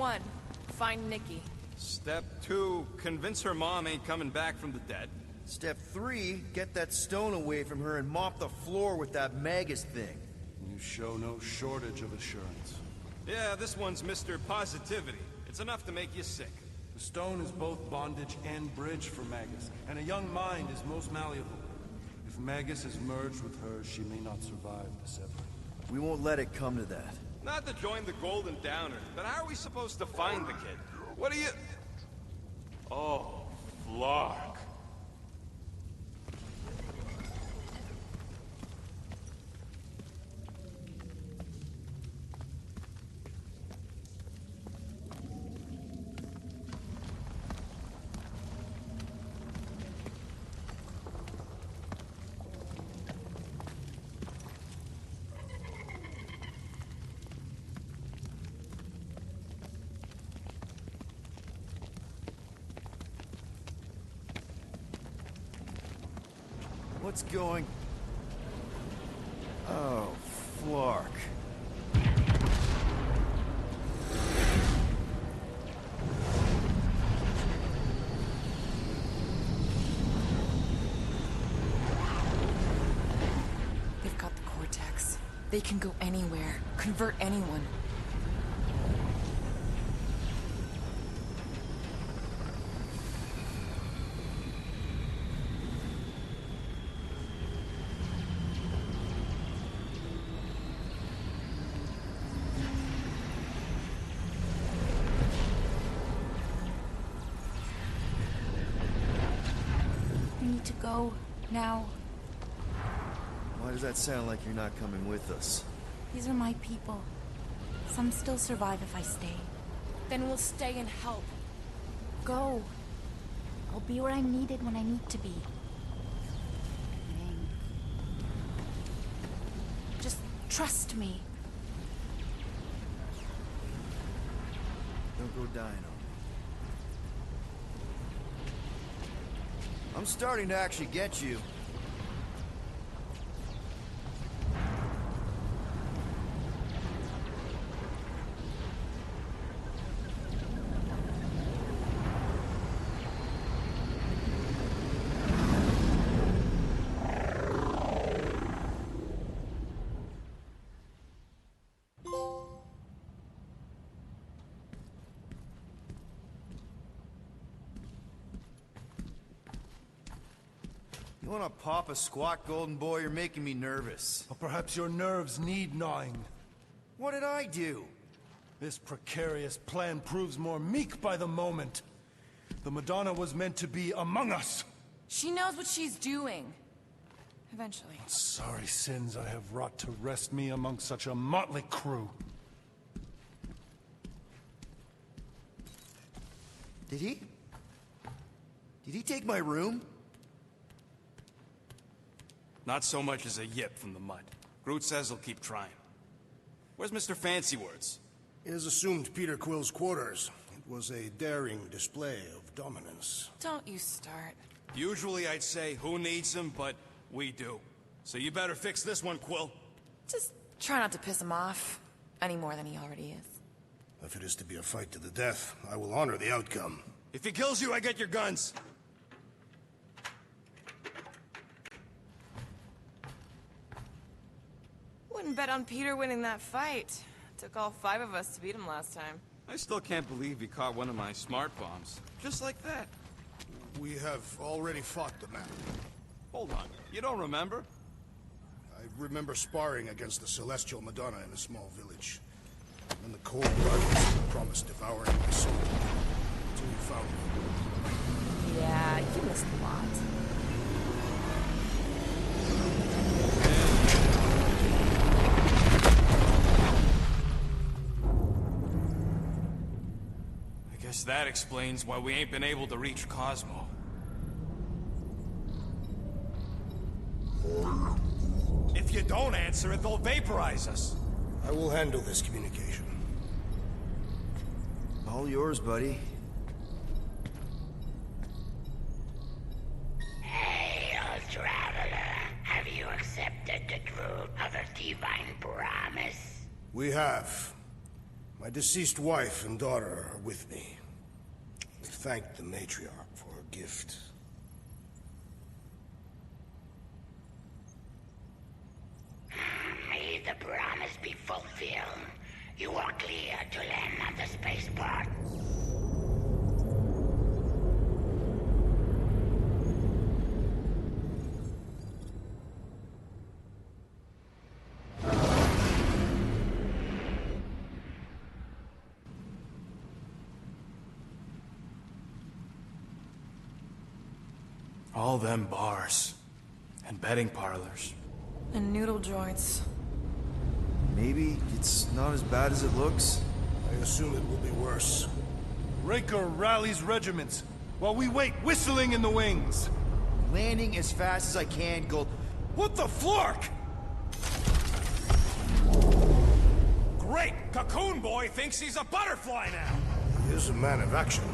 1, find Nikki. Step 2, convince her mom ain't coming back from the dead. Step 3, get that stone away from her and mop the floor with that Magus thing. You show no shortage of assurance. Yeah, this one's Mr. Positivity. It's enough to make you sick. The stone is both bondage and bridge for Magus, and a young mind is most malleable. If Magus is merged with her, she may not survive the severing. We won't let it come to that. Not to join the Golden Downers, but how are we supposed to find the kid? What are you... Oh, Flark. What's going... Oh, Flark. They've got the Cortex. They can go anywhere, convert anyone. To go now. Why does that sound like you're not coming with us? These are my people. Some still survive if I stay. Then we'll stay and help. Go. I'll be where I'm needed when I need to be. Just trust me. Don't go dying on me. I'm starting to actually get you. You wanna pop a squat, golden boy? You're making me nervous. Or perhaps your nerves need gnawing. What did I do? This precarious plan proves more meek by the moment. The Madonna was meant to be among us. She knows what she's doing. Eventually. Sorry sins I have wrought to wrest me among such a motley crew. Did he? Did he take my room? Not so much as a yip from the mud. Groot says he'll keep trying. Where's Mr. Fancy Words? It is assumed Peter Quill's quarters. It was a daring display of dominance. Don't you start. Usually I'd say, who needs him, but we do. So you better fix this one, Quill. Just try not to piss him off. Any more than he already is. If it is to be a fight to the death, I will honor the outcome. If he kills you, I get your guns. Wouldn't bet on Peter winning that fight. Took all 5 of us to beat him last time. I still can't believe he caught one of my smart bombs. Just like that. We have already fought the man. Hold on. You don't remember? I remember sparring against the Celestial Madonna in a small village. And the cold blood promised devouring my soul. Until you found me. Yeah, you missed a lot. I guess that explains why we ain't been able to reach Cosmo. If you don't answer it, they'll vaporize us. I will handle this communication. All yours, buddy. Hail, traveler. Have you accepted the truth of a divine promise? We have. My deceased wife and daughter are with me. They thanked the matriarch for her gift. May the promise be fulfilled. You are clear to land on the spaceport. All them bars. And betting parlors. And noodle joints. Maybe it's not as bad as it looks. I assume it will be worse. Raker rallies regiments, while we wait whistling in the wings. Landing as fast as I can, Gold. What the flark? Great! Cocoon Boy thinks he's a butterfly now! He is a man of action.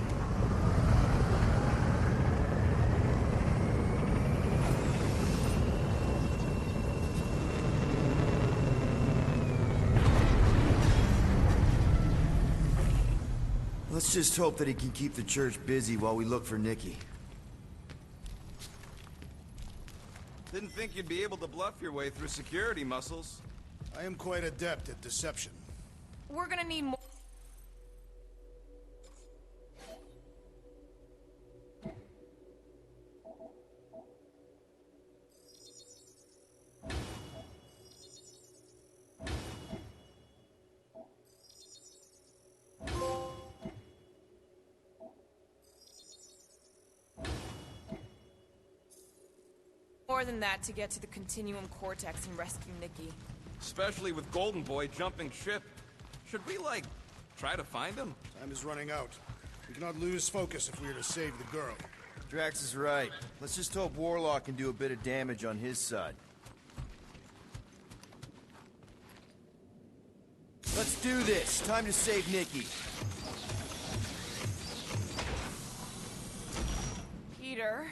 Let's just hope that he can keep the church busy while we look for Nikki. Didn't think you'd be able to bluff your way through security muscles. I am quite adept at deception. We're gonna need more. More than that to get to the Continuum Cortex and rescue Nikki. Especially with Golden Boy jumping ship. Should we, like, try to find him? Time is running out. We cannot lose focus if we are to save the girl. Drax is right. Let's just hope Warlock can do a bit of damage on his side. Let's do this. Time to save Nikki. Peter.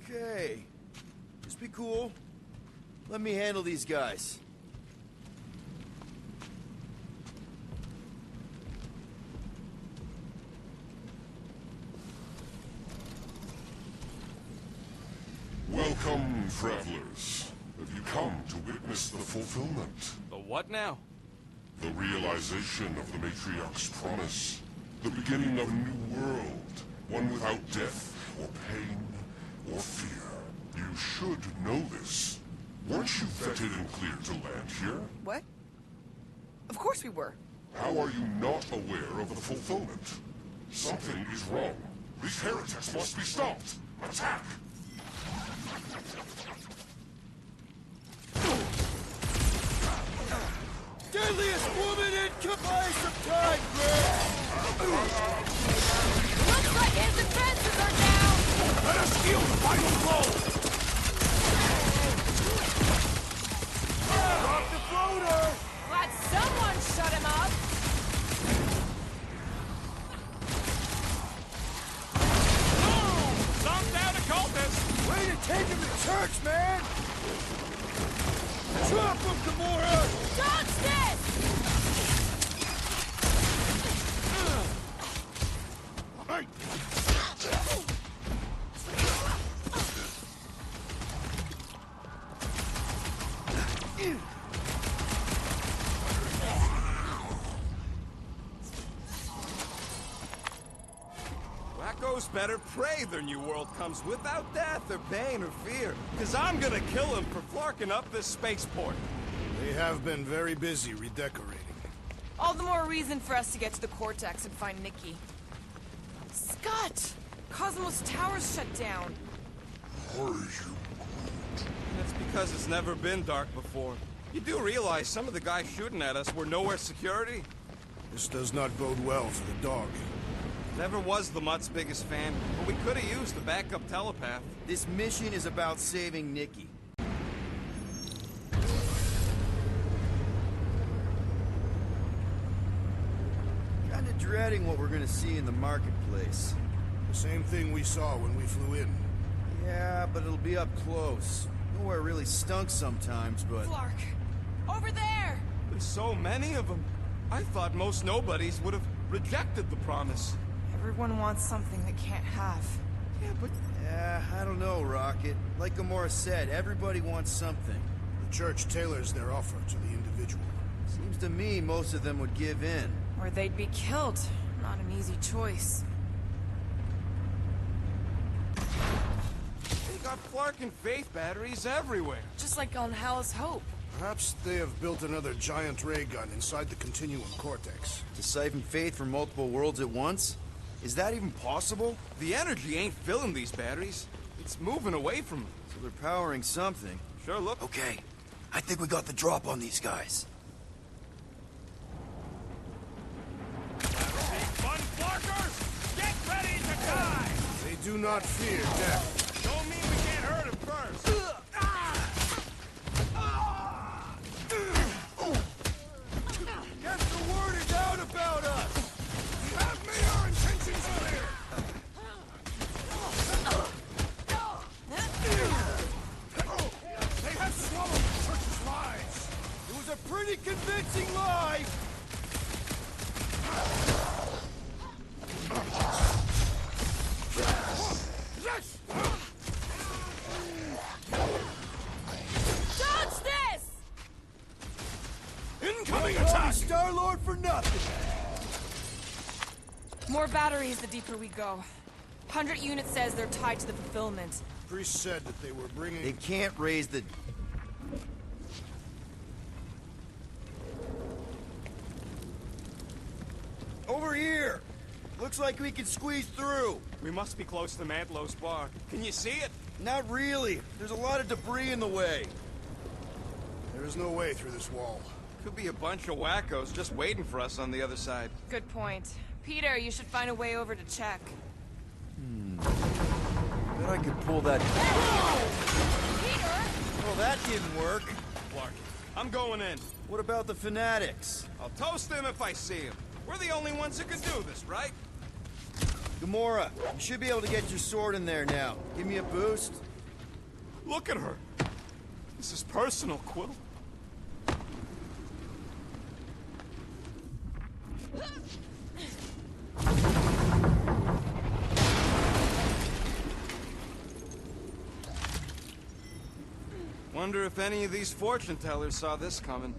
Okay. Just be cool. Let me handle these guys. Welcome, travelers. Have you come to witness the fulfillment? The what now? The realization of the Matriarch's promise. The beginning of a new world. One without death, or pain, or fear. You should know this. Weren't you vetted and cleared to land here? What? Of course we were. How are you not aware of the fulfillment? Something is wrong. These heretics must be stopped. Attack! Deadliest woman in buy some time, Greg! Looks like his defenses are down! Let us deal the final blow! Drop the floater! Glad someone shut him up! Stomp down a cultist! Way to take him to church, man! Drop him, Gamora! Dodge this! Wacko's better pray their new world comes without death or pain or fear. Cause I'm gonna kill him for flarking up this spaceport. They have been very busy redecorating. All the more reason for us to get to the Cortex and find Nikki. Scott! Cosmos Tower's shut down. That's because it's never been dark before. You do realize some of the guys shooting at us were nowhere security? This does not bode well for the dog. Never was the Mutt's biggest fan, but we could have used a backup telepath. This mission is about saving Nikki. Kinda dreading what we're gonna see in the marketplace. The same thing we saw when we flew in. Yeah, but it'll be up close. Nowhere really stunk sometimes, but... Flark! Over there! The There's so many of them. I thought most nobodies would have rejected the promise. Everyone wants something they can't have. Yeah, but Yeah, I don't know, Rocket. Like Gamora said, everybody wants something. The church tailors their offer to the individual. Seems to me most of them would give in. Or they'd be killed. Not an easy choice. they got Flark and Faith batteries everywhere. Just like on Hal's Hope. Perhaps they have built another giant ray gun inside the Continuum Cortex. To siphon faith from multiple worlds at once? Is that even possible? The energy ain't filling these batteries. It's moving away from them. So they're powering something. Sure look. Okay, I think we got the drop on these guys. Fun Flarkers! Get ready to die! They do not fear death. Don't mean we can't hurt him first. Guess the word is out about us! You have made our intentions clear! They have swallowed the church's lies! It was a pretty convincing lie! Yes! Dodge this! Incoming attack! Star-Lord for nothing! More batteries the deeper we go. 100 units says they're tied to the fulfillment. Priest said that they were bringing... They can't raise the... Over here! Looks like we can squeeze through. We must be close to Mantlow's bar. Can you see it? Not really. There's a lot of debris in the way. There is no way through this wall. Could be a bunch of wackos just waiting for us on the other side. Good point. Peter, you should find a way over to check. Bet I could pull that... Peter! Well, that didn't work. Flark, I'm going in. What about the fanatics? I'll toast them if I see them. We're the only ones who can do this, right? Gamora, you should be able to get your sword in there now. Give me a boost. Look at her. This is personal, Quill. Wonder if any of these fortune tellers saw this coming.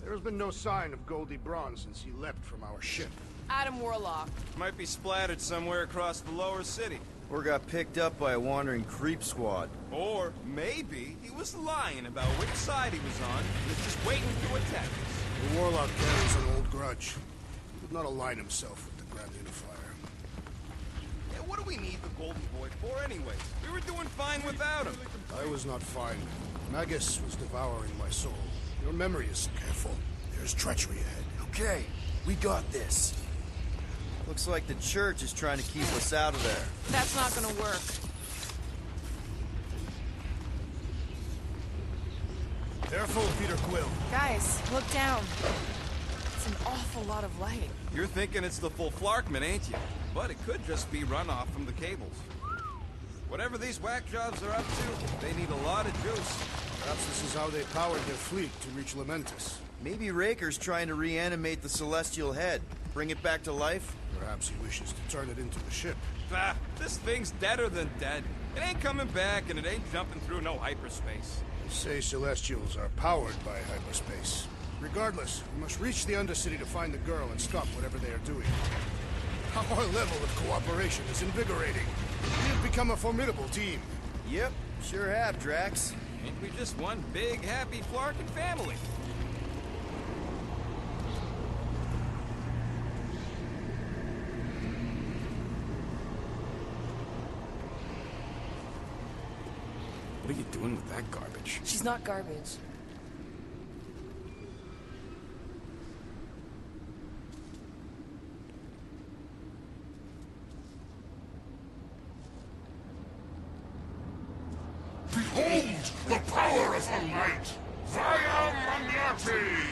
There has been no sign of Goldie Braun since he leapt from our ship. Adam Warlock. Might be splattered somewhere across the lower city. Or got picked up by a wandering creep squad. Or maybe he was lying about which side he was on and was just waiting to attack us. The Warlock carries an old grudge. He would not align himself with the Grand Unifier. Yeah, what do we need the Golden Boy for anyway? We were doing fine without him. I was not fine. Magus was devouring my soul. Your memory is careful. There's treachery ahead. Okay, we got this. Looks like the church is trying to keep us out of there. That's not gonna work. Careful, Peter Quill. Guys, look down. It's an awful lot of light. You're thinking it's the full Flarkman, ain't you? But it could just be runoff from the cables. Whatever these whack jobs are up to, they need a lot of juice. Perhaps this is how they powered their fleet to reach Lamentus. Maybe Raker's trying to reanimate the Celestial Head. Bring it back to life? Perhaps he wishes to turn it into a ship. Ah, this thing's deader than dead. It ain't coming back, and it ain't jumping through no hyperspace. They say Celestials are powered by hyperspace. Regardless, we must reach the Undercity to find the girl and stop whatever they are doing. Our level of cooperation is invigorating. We have become a formidable team. Yep, sure have, Drax. Ain't we just one big, happy Flarkin family? What are you doing with that garbage? She's not garbage. Behold the power of the light! Via Magnati!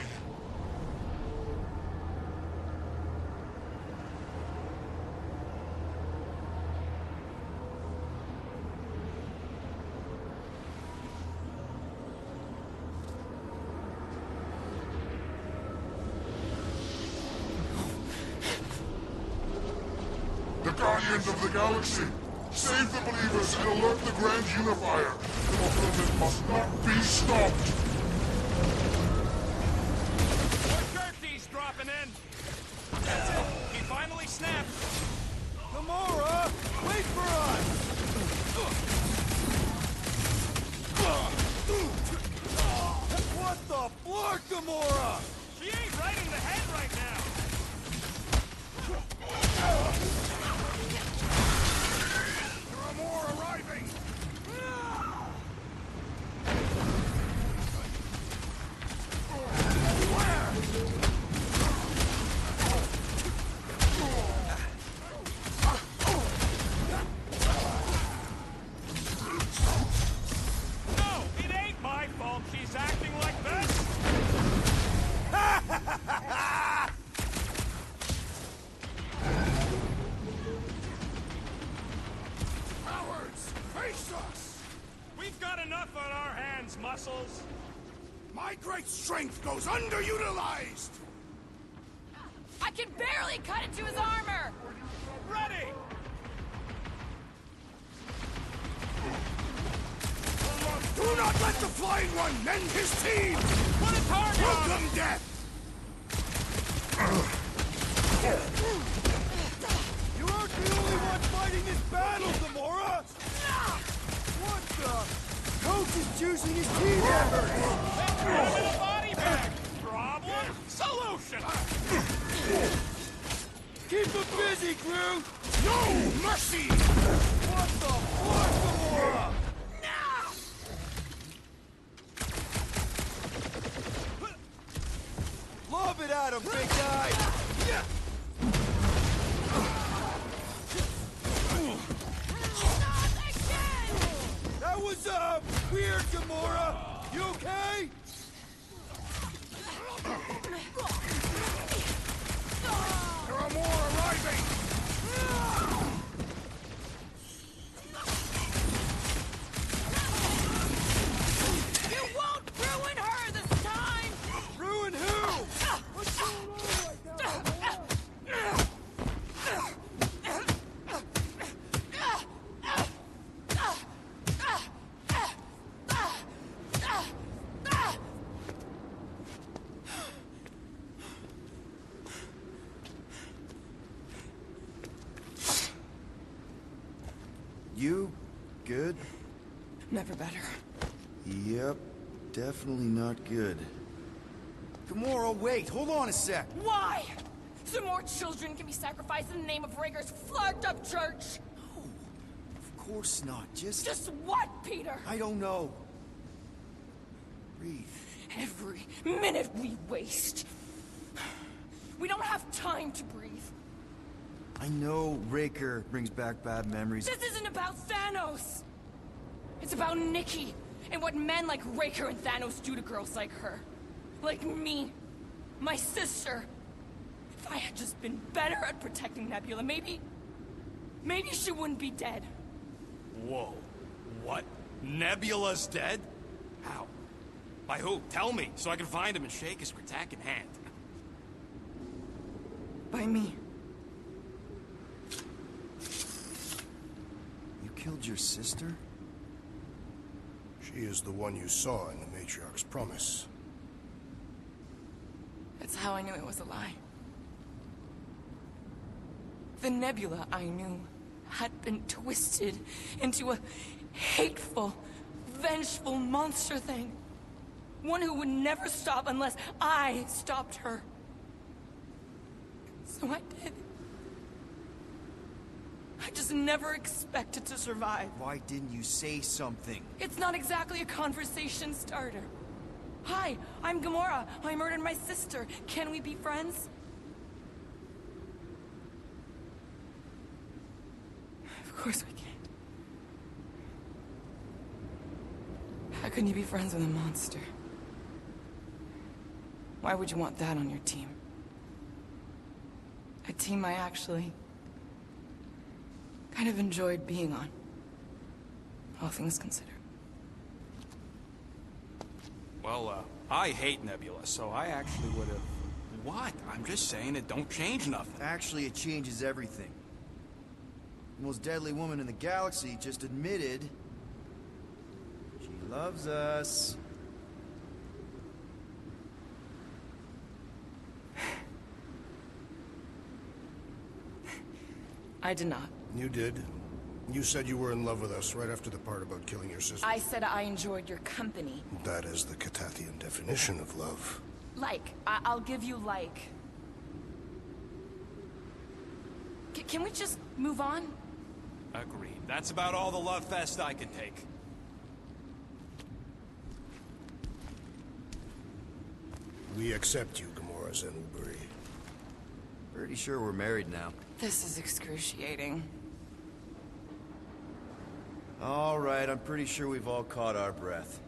end of the galaxy. Save the believers and alert the Grand Unifier. The fulfillment must not be stopped. Gertie's dropping in. That's it. He finally snapped. Gamora, wait for us! What the floor, Gamora? She ain't right in the head right now. There are more arriving! No, it ain't my fault she's acting like this. Cowards, face us! We've got enough on our hands, Muscles. My great strength goes underutilized! I can barely cut into his armor! Ready! Do not let the Flying One mend his team! Put a target on him! Welcome death! You aren't the only one fighting this battle, Gamora! What the? Coach is choosing his team members! Let's put him in a body bag! Problem? Solution! Keep them busy, crew! No mercy! What the fuck, Gamora? Lob it at him, big guy! That was, weird, Gamora! You okay? There are more arriving! You won't ruin her this time! Ruin who? What's going on right now? You good? Never better. Yep, definitely not good. Gamora, wait, hold on a sec. Why? So more children can be sacrificed in the name of Raker's flarked up church? Of course not, Just what, Peter? I don't know. Breathe. Every minute we waste. We don't have time to breathe. I know Raker brings back bad memories. This isn't about Thanos. It's about Nikki and what men like Raker and Thanos do to girls like her. Like me. My sister. If I had just been better at protecting Nebula, maybe she wouldn't be dead. Whoa. What? Nebula's dead? How? By who? Tell me, so I can find him and shake his Kratak in hand. By me. You killed your sister? She is the one you saw in the Matriarch's promise. That's how I knew it was a lie. The Nebula I knew had been twisted into a hateful, vengeful monster thing. One who would never stop unless I stopped her. So I did. I just never expected to survive. Why didn't you say something? It's not exactly a conversation starter. Hi, I'm Gamora. I murdered my sister. Can we be friends? Of course we can't. How can you be friends with a monster? Why would you want that on your team? A team I actually kind of enjoyed being on. All things considered. Well, I hate Nebula, so I actually would have... What? I'm just saying it don't change nothing. Actually, it changes everything. the most deadly woman in the galaxy, just admitted she loves us. I did not. You did. You said you were in love with us right after the part about killing your sister. I said I enjoyed your company. That is the Catathian definition of love. Like. I'll give you like. Can we just move on? Agreed. That's about all the love fest I can take. We accept you, Gamora Zenuburi. Pretty sure we're married now. This is excruciating. All right, I'm pretty sure we've all caught our breath.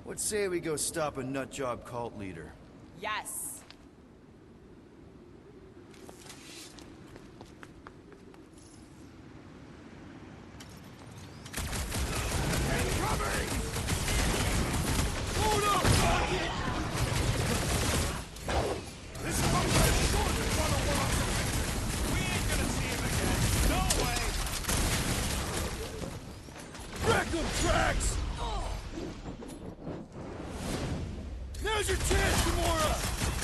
What say we go stop a nutjob cult leader? Yes. Now's your chance, Gamora!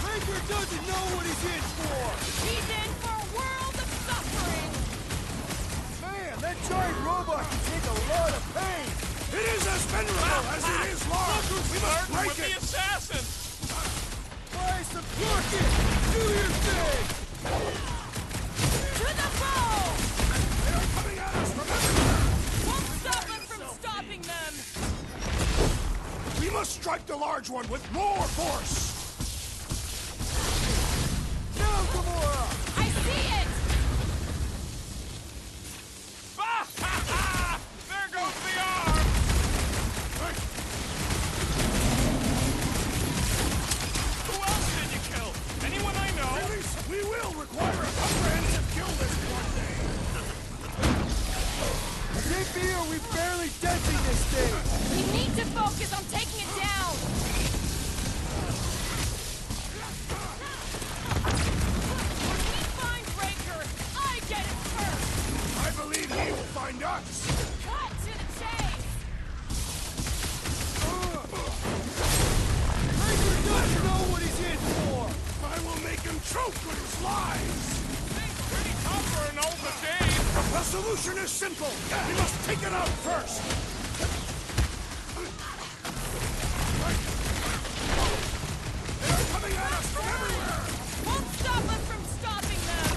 Raker doesn't know what he's in for! He's in for a world of suffering! Man, that giant robot can take a lot of pain! It is as venerable as it is large! We must break with it! the assassin! Try some crooked! Do your thing! To the ball! They are coming at us from everywhere! Won't stop us from stopping them! We must strike the large one with more force! Now, Gamora! I see it! There goes the arm! Who else did you kill? Anyone I know? Release, we will require a comprehensive kill list one day! JP, are we barely denting this thing? We need to focus on taking it down! When we find Raker, I get it first! I believe he will find us! Cut to the chase! Raker doesn't know what he's in for! I will make him choke with his lies! Things pretty tough for an old brigade. The solution is simple! We must take it out first! They are coming at us from everywhere! Won't stop us from stopping them!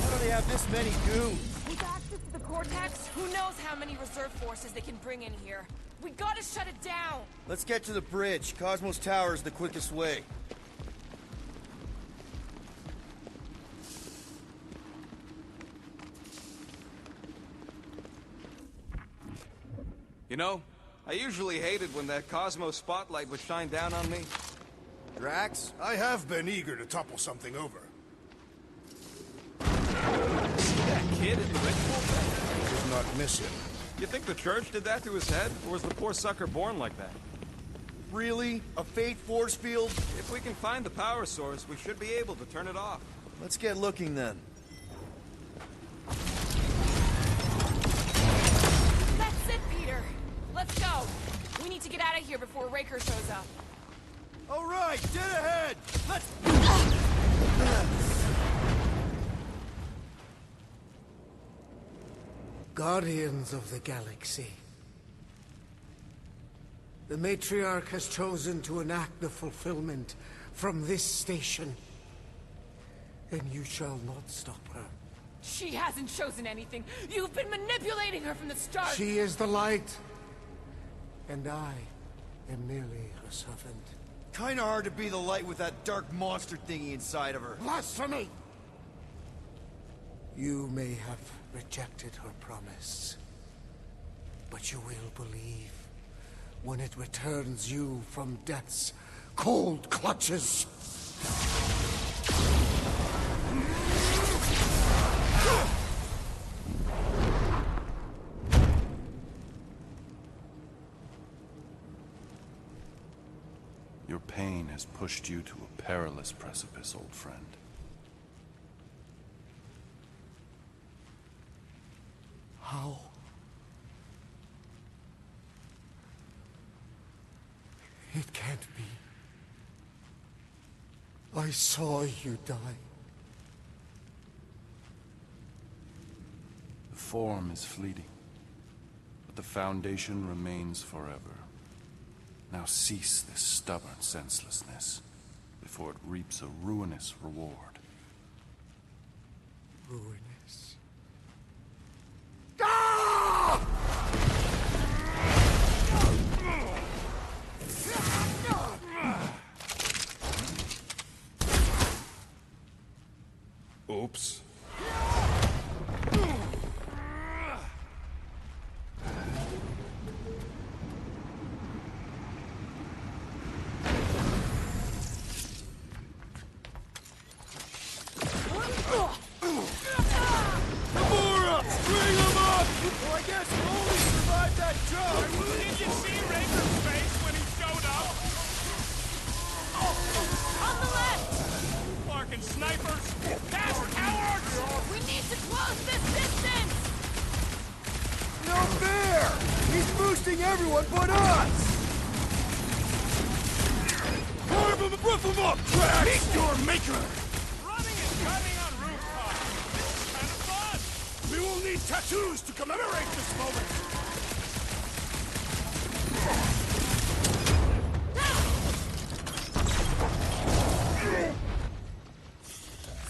How do they have this many goons? With access to the Cortex, who knows how many reserve forces they can bring in here. We gotta shut it down! Let's get to the bridge. Cosmos Tower is the quickest way. You know, I usually hated when that Cosmo spotlight would shine doon on me. Drax? I have been eager to topple something over. See that kid in the ritual? Did not miss him. You think the church did that to his head, or was the poor sucker born like that? Really? A fate force field? If we can find the power source, we should be able to turn it off. Let's get looking then. That's it, Peter! Let's go! We need to get out of here before Raker shows up. All right, dead ahead! Let's... Guardians of the Galaxy. The Matriarch has chosen to enact the fulfillment from this station. And you shall not stop her. She hasn't chosen anything! You've been manipulating her from the start! She is the light. And I am merely her servant. Kinda hard to be the light with that dark monster thingy inside of her. Blasphemy! You may have rejected her promise, but you will believe when it returns you from death's cold clutches. Your pain has has pushed you to a perilous precipice, old friend. How? It can't be. I saw you die. The form is fleeting, but the foundation remains forever. Now cease this stubborn senselessness before it reaps a ruinous reward. Ruinous. Oops. Gamora! Bring him up! Well, I guess Holy survived that jump! Did you see Raker's face when he showed up? On the left! Larkin snipers! Fast cowards! We need to close this distance! No fair! He's boosting everyone but us! Carve him and roof him up, Drax! Meet your maker! Running and cutting on rooftops! It's kind of fun! We will need tattoos to commemorate this moment!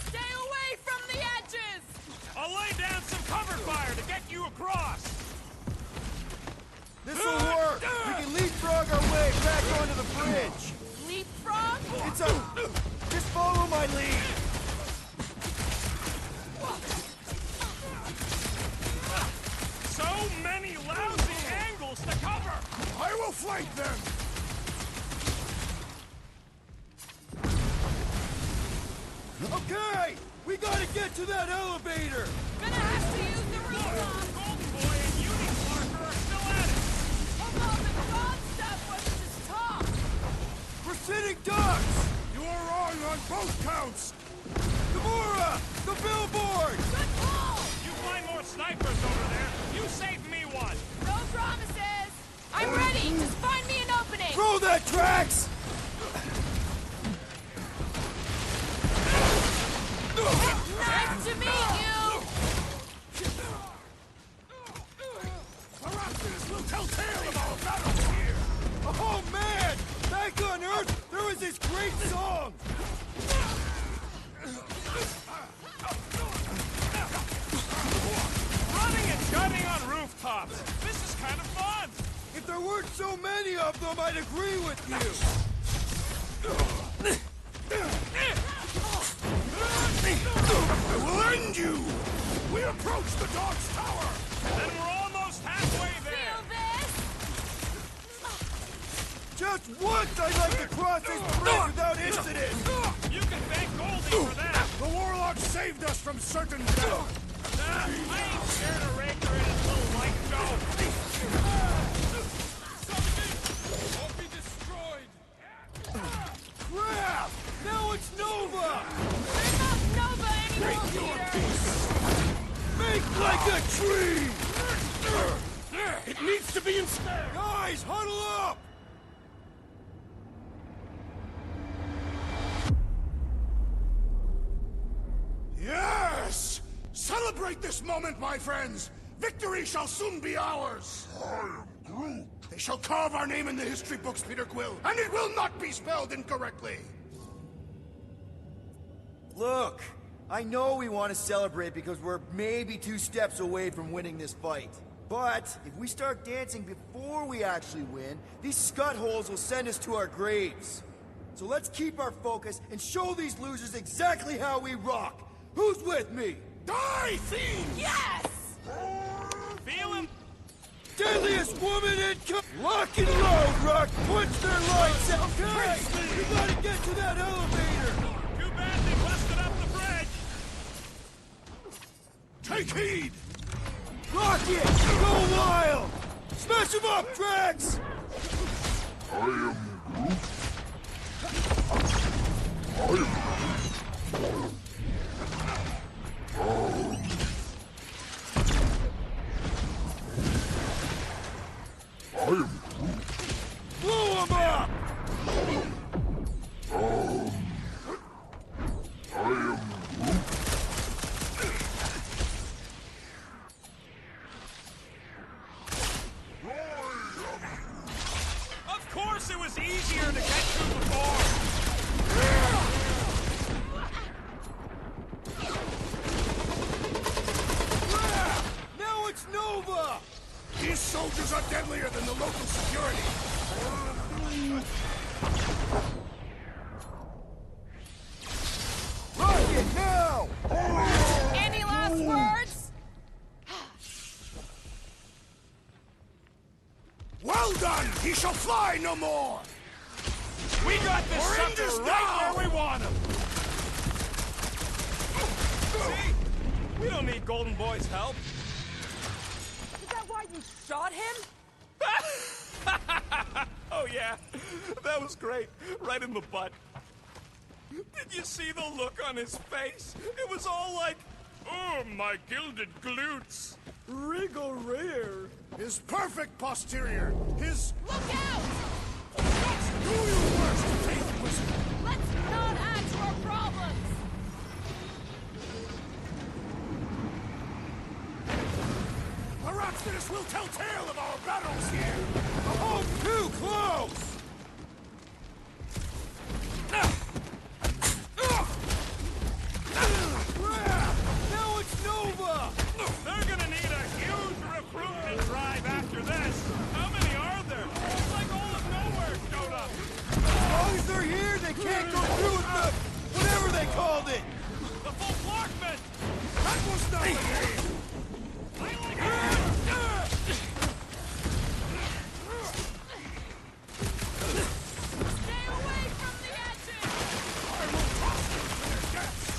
Stay away from the edges! I'll lay down some cover fire to get you across! This'll work! We can leapfrog our way back onto the bridge! Leapfrog? It's a... Just follow my lead! So many lousy angles to cover! I will flank them! Okay! We gotta get to that elevator! Gonna have to use the rooftop! Golden Boy and Union Parker are still at it! Although the god stuff wasn't his top! We're sitting ducks! You are wrong on both counts! Gamora! The billboard! Good call! You find more snipers over there! You save me one! No promises! I'm ready! Just find me an opening! Throw that, Drax! Nice to meet you! Perhaps will tell tale of our battle here! Oh man! Back on Earth, there was this great song! Running and gunning on rooftops! This is kind of fun! If there weren't so many of them, I'd agree with you! I will end you! We approach the dog's tower! And we're almost halfway there! Feel this? Just once I'd like to cross this bridge without incident! You can thank Goldie for that! The Warlock saved us from certain death! I ain't scared of Raker and his little light show! Won't be destroyed! Crap! Now it's Nova! They're not Nova anymore, Peter! Make like a tree! It needs to be instead! Guys, huddle up! Yes! Celebrate this moment, my friends! Victory shall soon be ours! I am Groot. They shall carve our name in the history books, Peter Quill, and it will not be spelled incorrectly! Look, I know we want to celebrate because we're maybe 2 steps away from winning this fight. But if we start dancing before we actually win, these scut holes will send us to our graves. So let's keep our focus and show these losers exactly how we rock. Who's with me? Die, fiends! Yes! Feel him? Deadliest woman in Lock and load, Rock! Punch their lights out! Okay! We gotta get to that elevator! Too bad they busted up the bridge! Take heed! Rocket! Go wild! Smash him up, Drax! I am Groot. Blow him up! Of course it was easier to get to before! Now it's Nova! These soldiers are deadlier than the local security. Rocket now! Any last words? Well done! He shall fly no more! We got this We're in sucker this right now! where we want him! See? We don't need Golden Boy's help. Is that why you shot him? Oh yeah, that was great. Right in the butt. Did you see the look on his face? It was all like, oh, my gilded glutes. Wriggle rear. His perfect posterior. His... Look out! Do your worst, Faith Wizard! Let's not add to our problems! Perhaps this will tell tale of our battles here! Oh, too close! Now it's Nova! They're gonna need a huge recruitment drive after this. How many are there? It's like all of nowhere showed up. As long as they're here, they can't go through with the... whatever they called it! The full Flockman! That was not the name! Stay away from the edges! I will toss them to their deaths!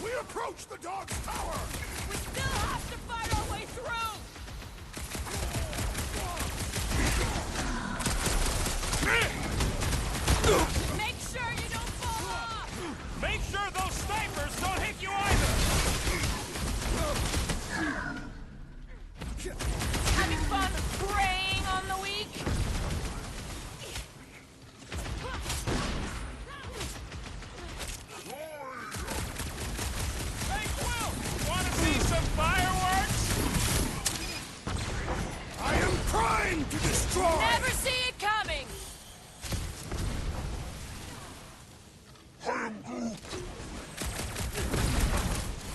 We approach the dog's tower! We still have to fight our way through! Make sure you don't fall off! Make sure those snipers don't hit you either. Having fun preying on the weak? Hey, Quill, want to see some fireworks? I am primed to destroy! Never see it coming!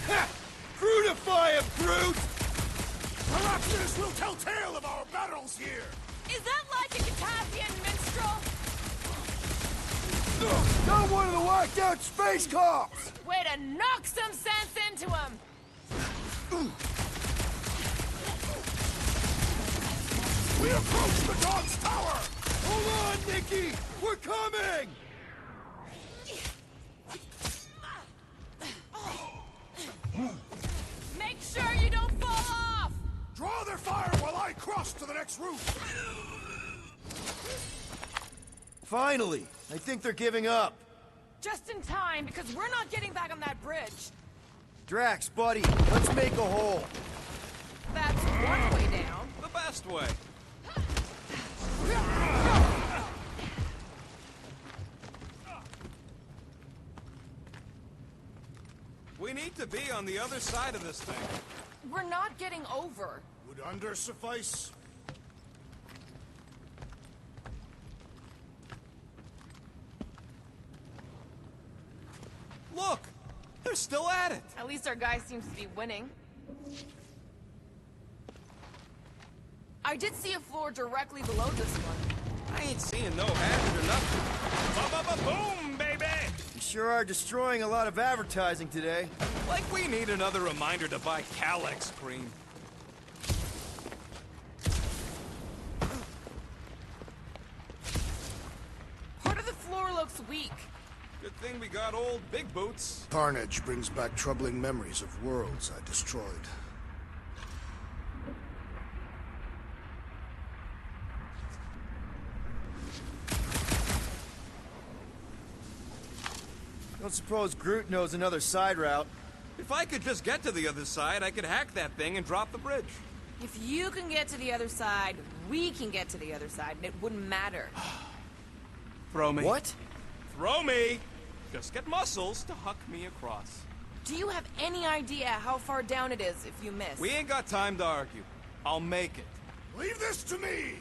Ha! Fruitify him, Brute! Perhaps this will tell tale of our battles here! Is that like a Catassian minstrel? Not one of the whacked out space cops! Way to knock some sense into him! We approach the dog's tower! Hold on, Nikki! We're coming! Make sure you don't fall off! Draw their fire while I cross to the next roof! Finally! I think they're giving up. Just in time, because we're not getting back on that bridge. Drax, buddy, let's make a hole. That's one way down. The best way. We need to be on the other side of this thing. We're not getting over. Would under suffice? Look! They're still at it! At least our guy seems to be winning. I did see a floor directly below this one. I ain't seeing no hazard or nothing. Ba-ba-ba-boom, baby! You sure are destroying a lot of advertising today. Like we need another reminder to buy Calex cream. Part of the floor looks weak. Good thing we got old Big Boots. Carnage brings back troubling memories of worlds I destroyed. Don't suppose Groot knows another side route. If I could just get to the other side, I could hack that thing and drop the bridge. If you can get to the other side, we can get to the other side, and it wouldn't matter. Throw me. What? Throw me! Just get muscles to huck me across. Do you have any idea how far down it is if you miss? We ain't got time to argue. I'll make it. Leave this to me!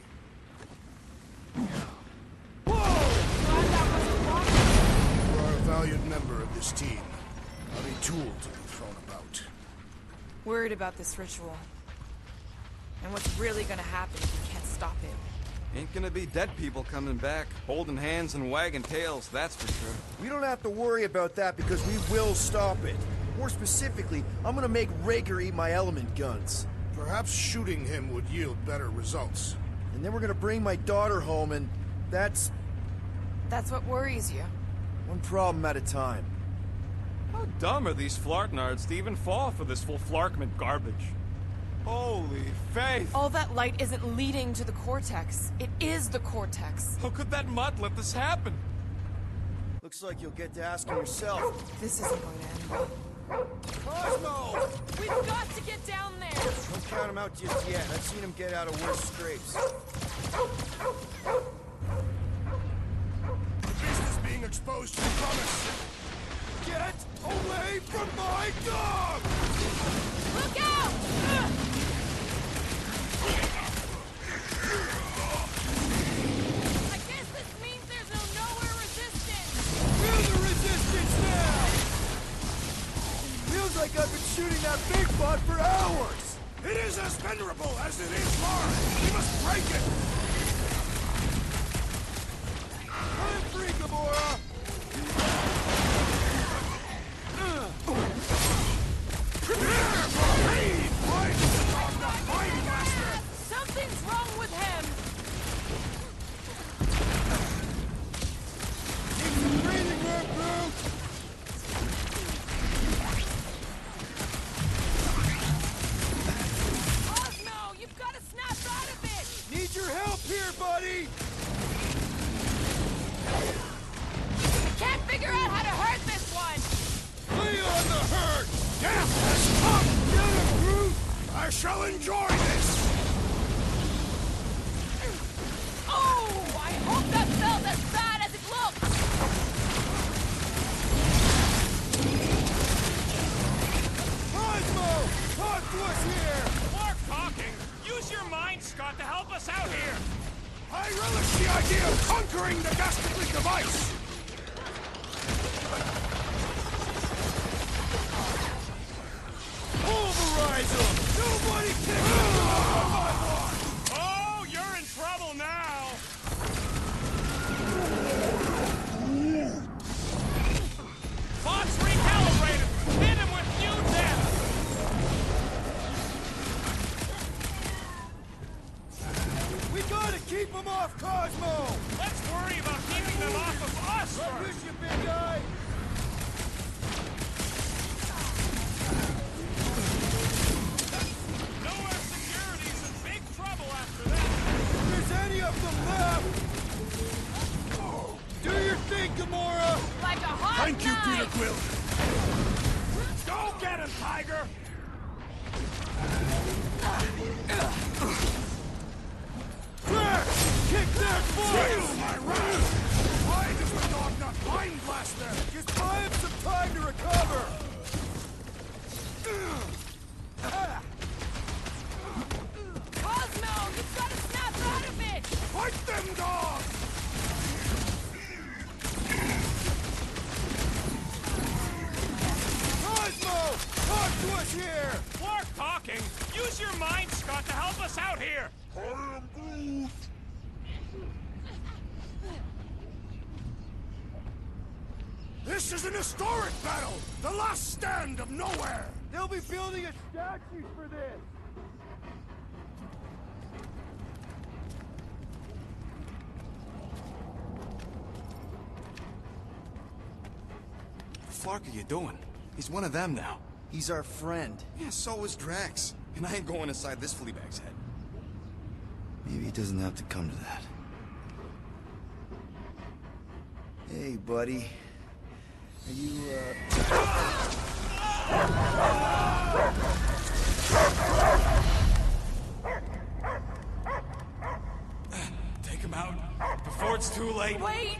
Glad that wasn't wrong. You are a valued member of this team. Not a tool to be thrown about. Worried about this ritual. And what's really gonna happen if we can't stop it. Ain't gonna be dead people coming back, holding hands and wagging tails, that's for sure. We don't have to worry about that because we will stop it. More specifically, I'm gonna make Raker eat my element guns. Perhaps shooting him would yield better results. And then we're gonna bring my daughter home, and that's That's what worries you. one problem at a time. How dumb are these Flarknards to even fall for this full Flarkment garbage? Holy faith! All that light isn't leading to the Cortex. It is the Cortex. How could that mutt let this happen? Looks like you'll get to ask her yourself. This isn't going to end well. Cosmo! We've got to get down there! Don't count him out just yet. I've seen him get out of worse scrapes. The beast is being exposed to the promise. Get away from my dog! Look out! I guess this means there's no nowhere resistance! Feel the resistance now! Feels like I've been shooting that big bot for hours! It is as venerable as it is large! We must break it! I'm free, Gamora! Something's wrong with him! Need some breathing room, Groot! Cosmo, you've got to snap out of it! Need your help here, buddy! Can't figure out how to hurt this one! Lay on the hurt! Death has come! Get him, Groot! I shall enjoy this! Oh, I hope that felt as bad as it looks! Cosmo! Talk to us here! More talking! Use your mind, Scott, to help us out here! I relish the idea of conquering the dastardly device! Pulverize him! Nobody can get my one! Oh, you're in trouble now! Bots recalibrated! Hit him with new death! We gotta keep him off Cosmo! Let's worry about keeping them off of us I first! wish you, big guy! Nowhere Security's in big trouble after that! If there's any of them left! Do your thing, Gamora! Like a hot Thank you, knife. Peter Quill! Go get him, Tiger! Crack! Kick that Feel butt! my wrath! Why does the dog not mind blast them? Just buy him some time to recover! Cosmo, you've got to snap out of it! Fight them, dogs! Cosmo! Talk to us here! More talking! Use your mind, Scott, to help us out here! This is an historic battle! The last stand of nowhere! They'll be building a statue for this! What the fuck are you doing? He's one of them now. He's our friend. Yeah, so is Drax. And I ain't going inside this fleabag's head. Maybe it doesn't have to come to that. Hey, buddy. Are you, Take him out before it's too late. Wait!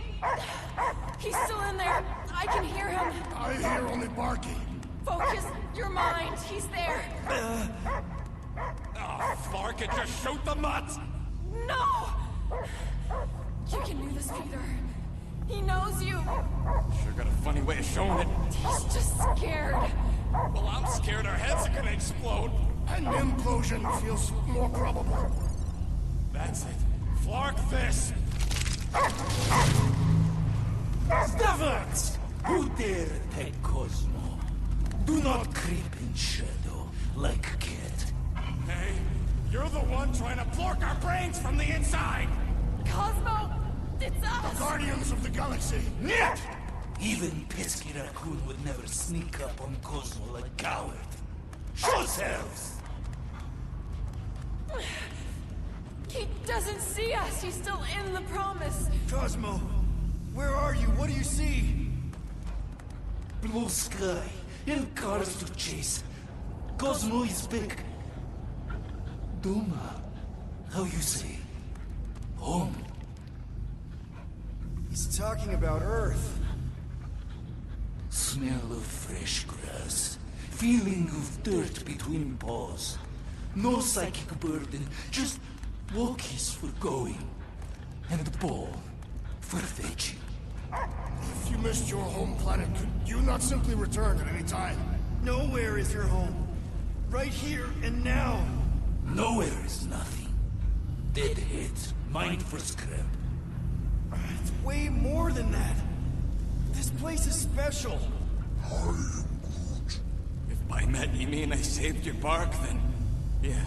He's still in there. I can hear him. I hear only barking. Focus your mind. He's there. Oh, Flark, it just shoot the mutt! No! You can do this, Peter. He knows you. Sure got a funny way of showing it. He's just scared. Well, I'm scared our heads are gonna explode. An implosion feels more probable. That's it. Flark this! Stevards! Who dare attack Cosmo? Do not creep in shadow like a cat. Hey, you're the one trying to plork our brains from the inside! Cosmo, it's us! The Guardians of the Galaxy! Niet! Even pesky raccoon would never sneak up on Cosmo like a coward. Show yourselves! He doesn't see us. He's still in the promise. Cosmo, where are you? What do you see? Blue sky and cars to chase. Cosmo is back. Doma, how you say? Home. He's talking about Earth. Smell of fresh grass. Feeling of dirt between paws. No psychic burden, just walkies for going. And the ball for fetching. If you missed your home planet, could you not simply return at any time? Nowhere is your home. Right here and now. Nowhere is nothing. Deadheads, mind for scrap. It's way more than that. This place is special. If by met you mean I saved your bark, then... yeah,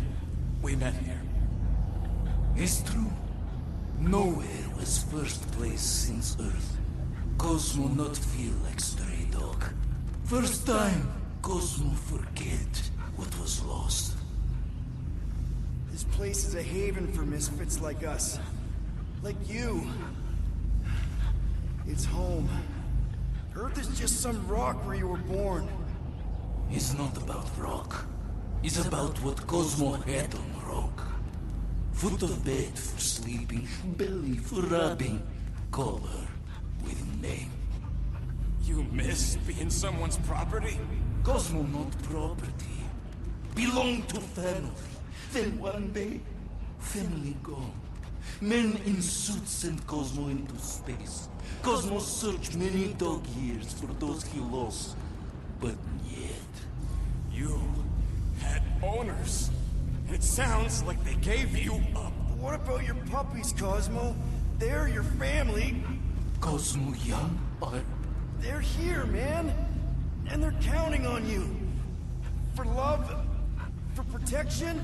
we met here. It's true. Nowhere was first place since Earth. Cosmo not feel like stray dog. First time, Cosmo forget what was lost. This place is a haven for misfits like us. Like you. It's home. Earth is just some rock where you were born. It's not about rock. It's about what Cosmo had on rock. Foot of bed for sleeping, belly for rubbing. Call her with name. You miss being someone's property? Cosmo not property. Belong to family. Then one day, family gone. Men in suits sent Cosmo into space. Cosmo searched many dog years for those he lost. But yet... You had owners. It sounds like they gave you up. What about your puppies, Cosmo? They're your family. Cosmo young are... They're here, man. And they're counting on you. For love, for protection.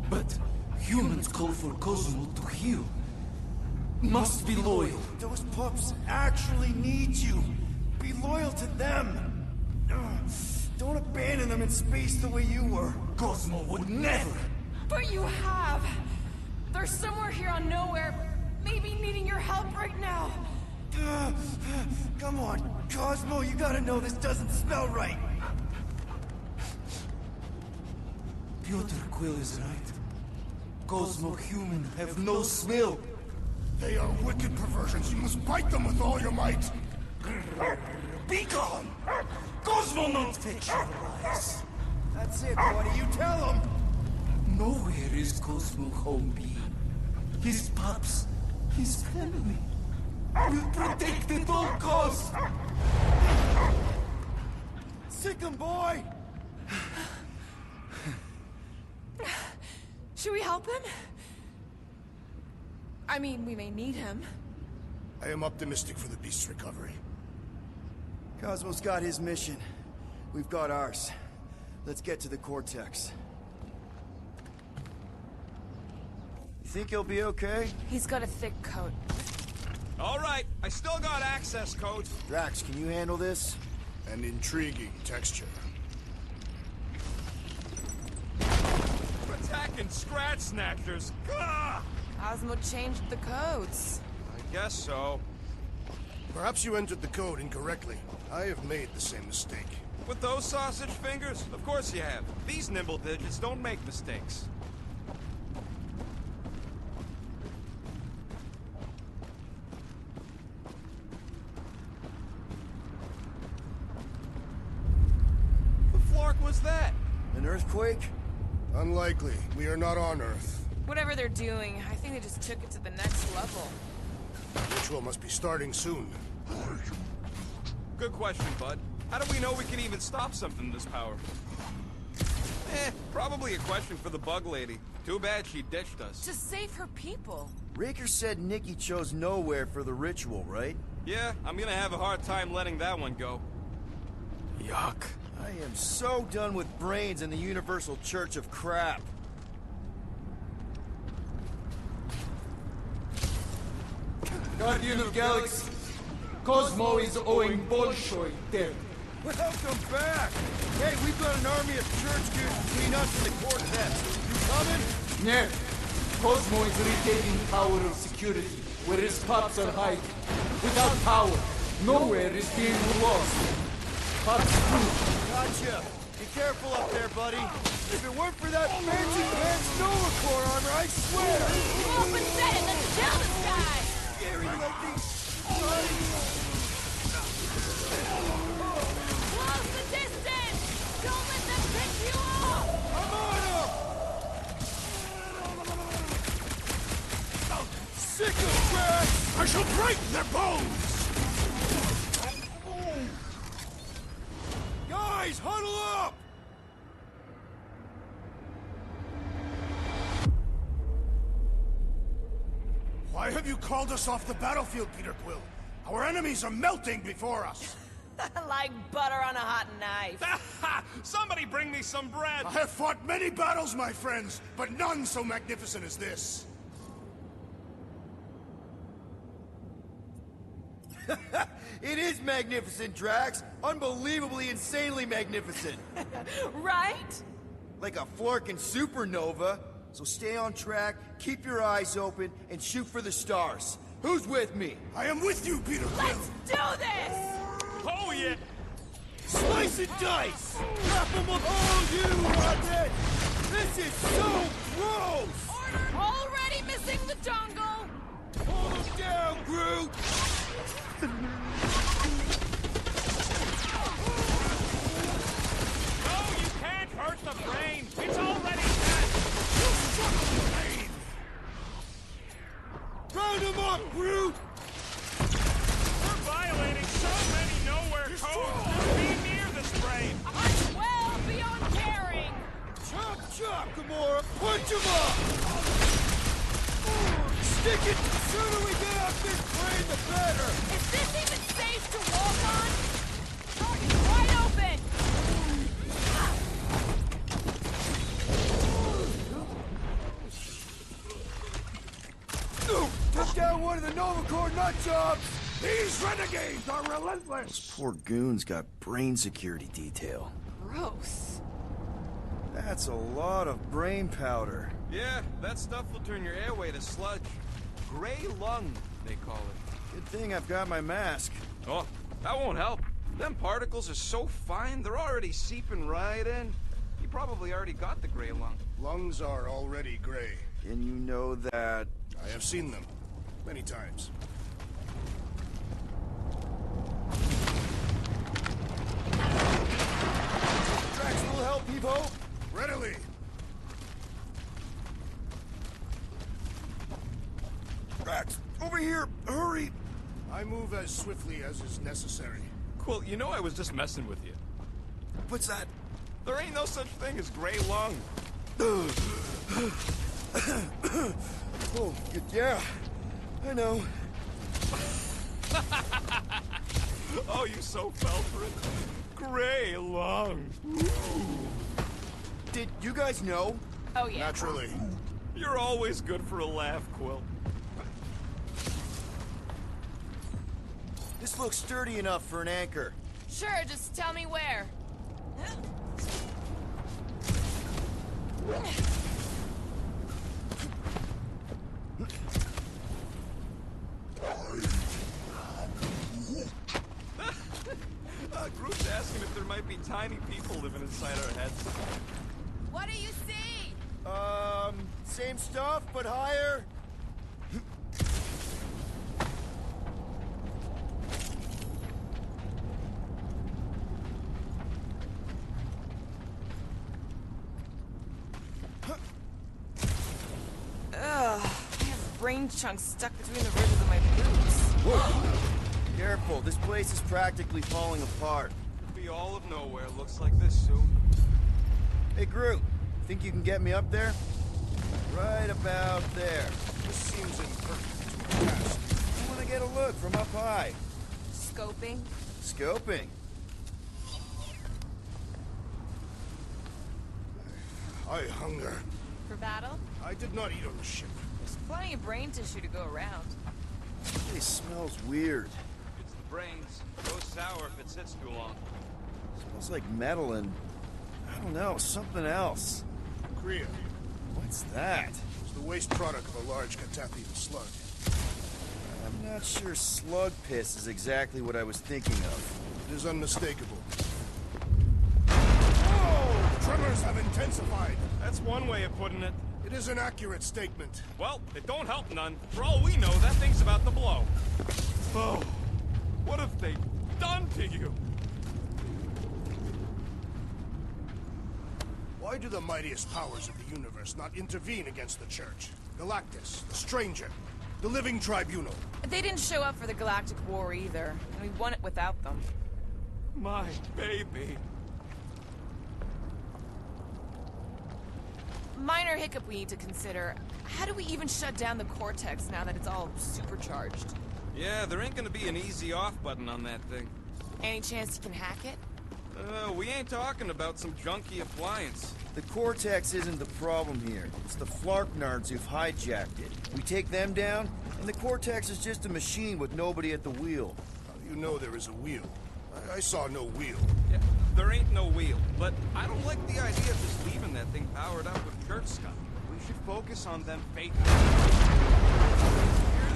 But humans call for Cosmo to heal. Must be loyal. Those pups actually need you. Be loyal to them. Don't abandon them in space the way you were. Cosmo would never. But you have. They're somewhere here on Nowhere, maybe needing your help right now. Come on, Cosmo, you gotta know this doesn't smell right. Piotr Quill is right. Cosmo human have no smell. They are wicked perversions. You must bite them with all your might. Be gone! Cosmo not fetch your lies. That's it, buddy. You tell him. Nowhere is Cosmo home be. His pups, his family, will protect at all costs. Sick 'em, boy! Should we help him? I mean, we may need him. I am optimistic for the beast's recovery. Cosmo's got his mission. We've got ours. Let's get to the Cortex. You think he'll be okay? He's got a thick coat. All right, I still got access codes. Drax, can you handle this? An intriguing texture. Attacking scratch snatchers. Gah! Cosmo changed the codes. I guess so. Perhaps you entered the code incorrectly. I have made the same mistake. With those sausage fingers? Of course you have. These nimble digits don't make mistakes. The flark was that? An earthquake? Unlikely. We are not on Earth. Whatever they're doing, I think they just took it to the next level. The ritual must be starting soon. Good question, bud. How do we know we can even stop something this powerful? Probably a question for the bug lady. Too bad she ditched us. To save her people. Raker said Nikki chose nowhere for the ritual, right? Yeah, I'm gonna have a hard time letting that one go. Yuck. I am so done with brains and the Universal Church of Crap. Guardian of Galaxy, Cosmo is owing Bolshoi dead. Welcome back! Hey, we've got an army of church dudes between us and the quartets. You coming? Yeah. Cosmo is retaking power of security, where his cops are hiding. Without power, nowhere is being lost. Cops Gotcha! Be careful up there, buddy. If it weren't for that fancy pants Nova Corps armor, I swear! Open set it, let's kill this guy! Scary looking! Close the distance! Don't let them pick you off! I'm on him! Sick of trash! I shall break their bones! Guys, huddle up! Why have you called us off the battlefield, Peter Quill? Our enemies are melting before us! Like butter on a hot knife. Somebody bring me some bread! I have fought many battles, my friends, but none so magnificent as this. It is magnificent, Drax. Unbelievably, insanely magnificent. Right? Like a flarkin' supernova. So stay on track, keep your eyes open, and shoot for the stars. Who's with me? I am with you, Peter Quill! Let's do this! Oh, yeah! Slice and dice! Wrap them up! Oh, you rocket! This is so gross! Order already missing the dongle! Hold them down, Groot! No, you can't hurt the brain! It's already dead! Round them up, Groot! We're violating so many nowhere codes! Just be near this brain! I'm well beyond caring! Chop, chop, Gamora! Punch him up! Stick it! The sooner we get off this brain, the better! Is this even safe to walk on? Target's wide open! Took down one of the Nova Corps nut jobs! These renegades are relentless! Those poor goons got brain security detail. Gross. That's a lot of brain powder. Yeah, that stuff will turn your airway to sludge. Gray lung, they call it. Good thing I've got my mask. Oh, that won't help. Them particles are so fine, they're already seeping right in. You probably already got the gray lung. Lungs are already gray. And you know that... I have seen them. Many times. Drax will help, Evo! Readily! Drax, over here! Hurry! I move as swiftly as is necessary. Quill, you know I was just messing with you. What's that? There ain't no such thing as gray lung. Oh, yeah. I know. Oh, you so fell for it. Gray lung. Did you guys know? Oh, yeah. Naturally. You're always good for a laugh, Quill. This looks sturdy enough for an anchor. Sure, just tell me where. might be tiny people living inside our heads. What do you see? Same stuff, but higher. Ugh, I have brain chunks stuck between the ribs of my boots. Whoa! Careful, this place is practically falling apart. Could be all of nowhere. Looks like this soon. Hey, Groot, think you can get me up there? Right about there. This seems imperfect to a task. I want to get a look from up high. Scoping? Scoping. I hunger. For battle? I did not eat on the ship. There's plenty of brain tissue to go around. It smells weird. It's the brains. Goes sour if it sits too long. Smells like metal and, I don't know, something else. Kriya. What's that? It's the waste product of a large Katapian slug. I'm not sure slug piss is exactly what I was thinking of. It is unmistakable. Oh! Tremors have intensified. That's one way of putting it. It is an accurate statement. Well, it don't help none. For all we know, that thing's about to blow. Oh, what have they done to you? Why do the mightiest powers of the universe not intervene against the Church? Galactus, the Stranger, the Living Tribunal. They didn't show up for the Galactic War either, and we won it without them. My baby. Minor hiccup we need to consider. How do we even shut down the Cortex now that it's all supercharged? Yeah, there ain't gonna be an easy off button on that thing. Any chance you can hack it? We ain't talking about some junky appliance. The Cortex isn't the problem here. It's the Flarknards who've hijacked it. We take them down, and the Cortex is just a machine with nobody at the wheel. How do you know there is a wheel? I saw no wheel. Yeah, there ain't no wheel, but I don't like the idea of just leaving that thing powered up with church stuff. We should focus on them fake. Here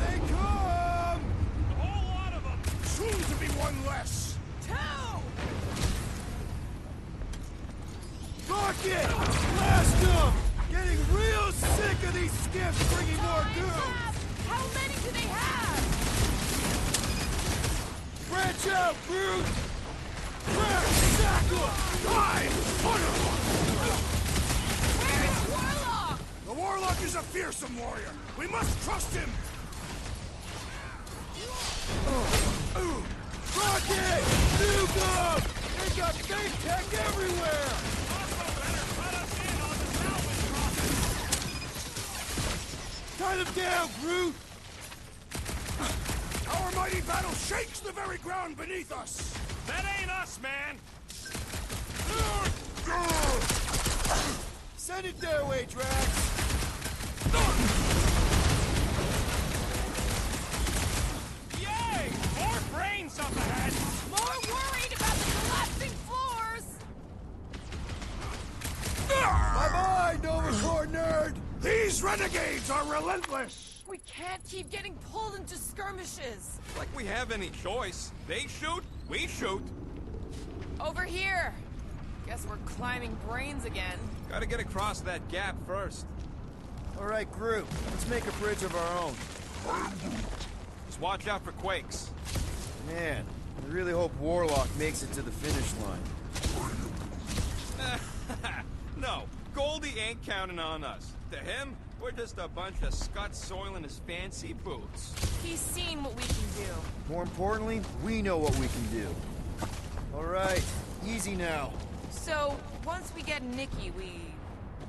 they come! A whole lot of them! Soon to be one less! Two! Rocket! Blast them! Getting real sick of these skiffs bringing more goons! How many do they have? Branch out, Groot! Crash! Tackle! Die! Where is Warlock? The Warlock is a fearsome warrior. We must trust him. Rocket! Nuke them! They got fake tech everywhere! Cut him down, Groot! Our mighty battle shakes the very ground beneath us! That ain't us, man! Send it their way, Drax! Yay! More brains up ahead! More worried about the collapsing floors! Bye-bye, Novacore nerd! These renegades are relentless! We can't keep getting pulled into skirmishes. Like we have any choice. They shoot, we shoot. Over here. Guess we're climbing brains again. Gotta get across that gap first. All right, Groot, let's make a bridge of our own. Just watch out for quakes. Man, I really hope Warlock makes it to the finish line. No, Goldie ain't counting on us. To him, we're just a bunch of scut soiling his fancy boots. He's seen what we can do. More importantly, we know what we can do. All right, easy now. So, once we get Nikki, we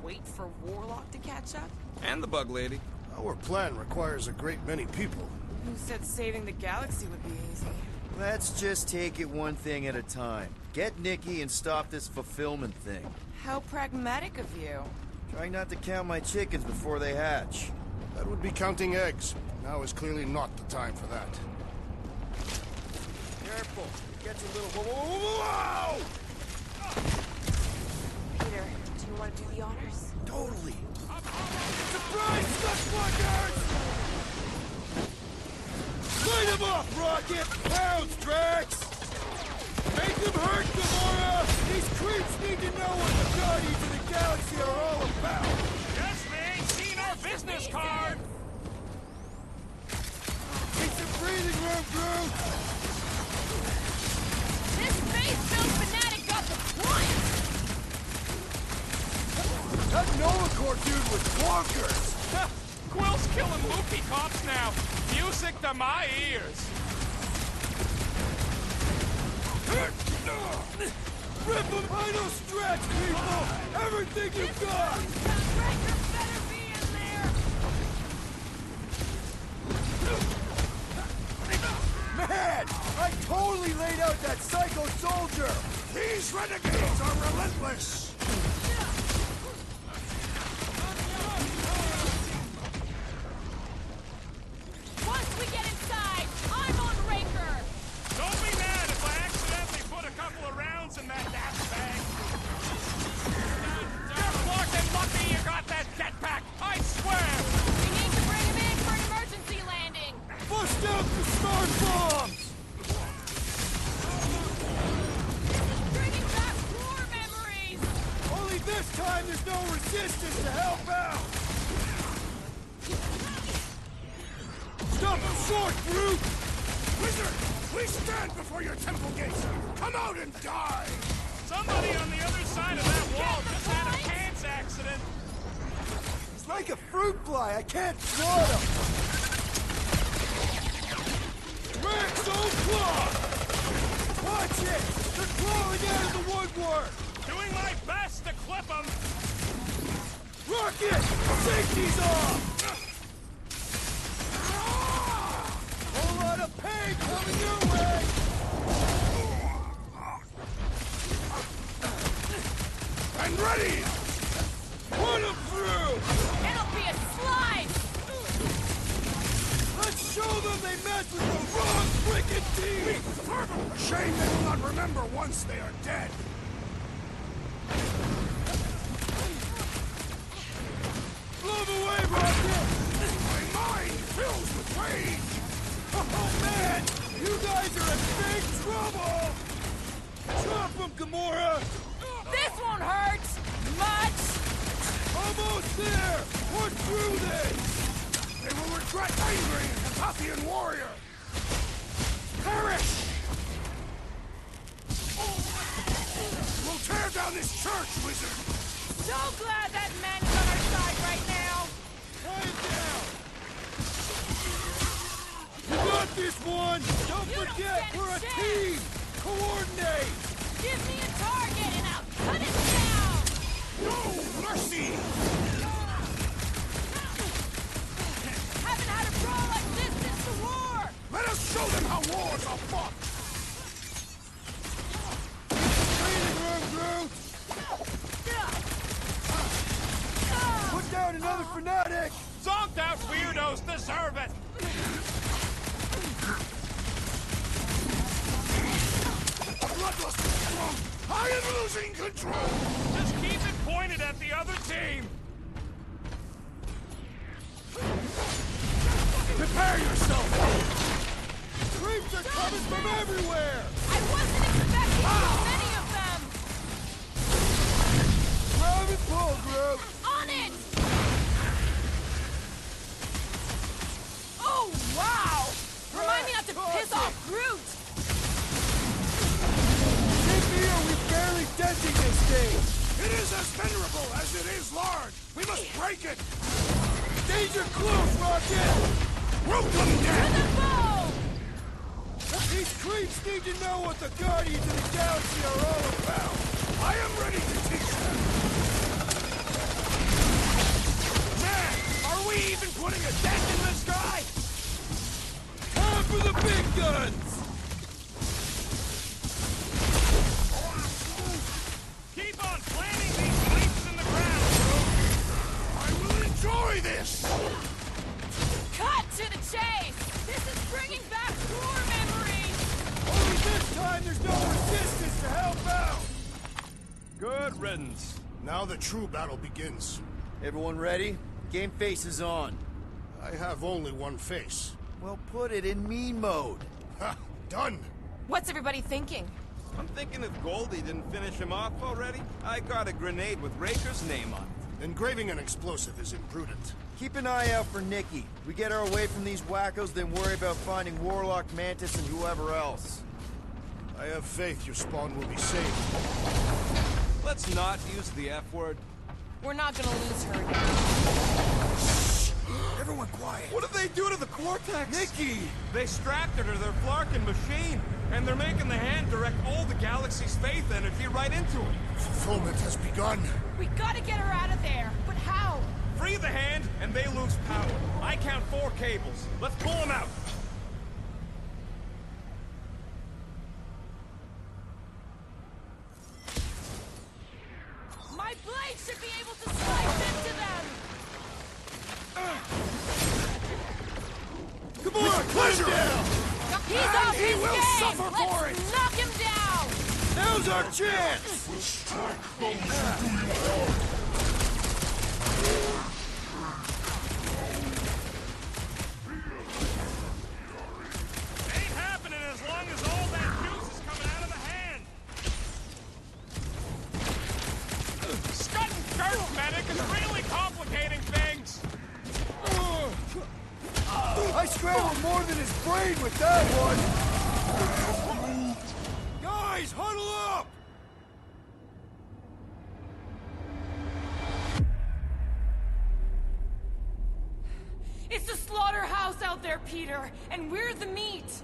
wait for Warlock to catch up? And the bug lady. Our plan requires a great many people. Who said saving the galaxy would be easy? Let's just take it one thing at a time. Get Nikki and stop this fulfillment thing. How pragmatic of you. Trying not to count my chickens before they hatch. That would be counting eggs. Now is clearly not the time for that. Careful. Get a little... Whoa! Peter, do you want to do the honors? Totally. Surprise, Stuckbuckers! Light him up, Rocket! Pounds, Drax! Make them hurt, Gamora! These creeps need to know what the Guardians of the Galaxy are all about! Guess they ain't seen our business card! Need some breathing room, Groot! This face-filled fanatic got the point! That Nova Corps dude was bonkers! Quill's killing Luffy cops now. Music to my ears. Rip them! Final stretch, people! Everything you've got! Breaker better be in there! Man! I totally laid out that psycho soldier! These renegades are relentless! Once we get inside, I'm on Raker! Don't be mad if I accidentally put a couple of rounds in that dash bag. You're fucking lucky you got that jetpack, I swear! We need to bring him in for an emergency landing! Bust out the smart bombs! Bringing back war memories! Only this time there's no resistance to help out! Stop him short, Groot! Wizard, please stand before your temple gates! Come out and die! Somebody on the other side of that wall just had a pants accident. It's like a fruit fly, I can't swat him! Rex, old claw! Watch it! They're crawling out of the woodwork! Doing my best to clip them. Rocket! Safety's off! Whole lot of pain coming your way! And ready! Put him through! It'll be a slice! Let's show them they messed with the wrong freaking team! Shame they will not remember once they are dead! Blow them away, Rocket! My mind fills with rage! Oh man! You guys are in big trouble! Chop them, Gamora! This won't hurt! Much! Almost there! Push through this! They will regret angering the Paphian warrior! Perish! We'll tear down this church, wizard! So glad that man is on our side right now! Quiet down! You got this one! Don't forget, we're a team! Coordinate! Give me a target and I'll cut it down! No mercy! Haven't had a brawl like this since the war! Let us show them how wars are fought! Training room, Groot! Put down another fanatic! Zonked out weirdos deserve it. A bloodlust strong! I am losing control! Just keep it pointed at the other team. Prepare yourself! Creeps are coming from everywhere! I wasn't expecting so many of them! Grab and pull, Groot! On it! Oh, wow! Remind me not to piss off Groot! Keep here, we're barely denting this thing! It is as venerable as it is large! We must break it! Danger close, Rocket! Root them To dead! the bow! These creeps need to know what the Guardians of the Galaxy are all about! I am ready to teach them! Man, are we even putting a dent in the sky? Time for the big guns! Keep on planting these leaps in the ground, I will enjoy this! Cut to the chase! This is bringing back war memories! Only this time there's no resistance to help out! Good riddance. Now the true battle begins. Everyone ready? Game face is on. I have only one face. Well, put it in me mode. Ha! Done! What's everybody thinking? I'm thinking if Goldie didn't finish him off already, I got a grenade with Raker's name on it. Engraving an explosive is imprudent. Keep an eye out for Nikki. We get her away from these wackos, then worry about finding Warlock, Mantis, and whoever else. I have faith your spawn will be saved. Let's not use the F word. We're not gonna lose her again. Everyone quiet. What did they do to the Cortex? Nikki! They strapped her to their Flarkin machine, and they're making the hand direct all the galaxy's faith energy right into it. Fulfillment has begun. We gotta get her out of there, but how? Free the hand, and they lose power. I count 4 cables. Let's pull them out. My blade should be able to slice into them! Come on, pleasure! He's off He his will game! suffer for Let's it! knock him down! Now's our chance! Ain't happening as long as all that juice is coming out of the hand. Scut and dirt, medic, is really complicating things. I scrambled more than his brain with that one! Guys, huddle up! It's the slaughterhouse out there, Peter, and we're the meat.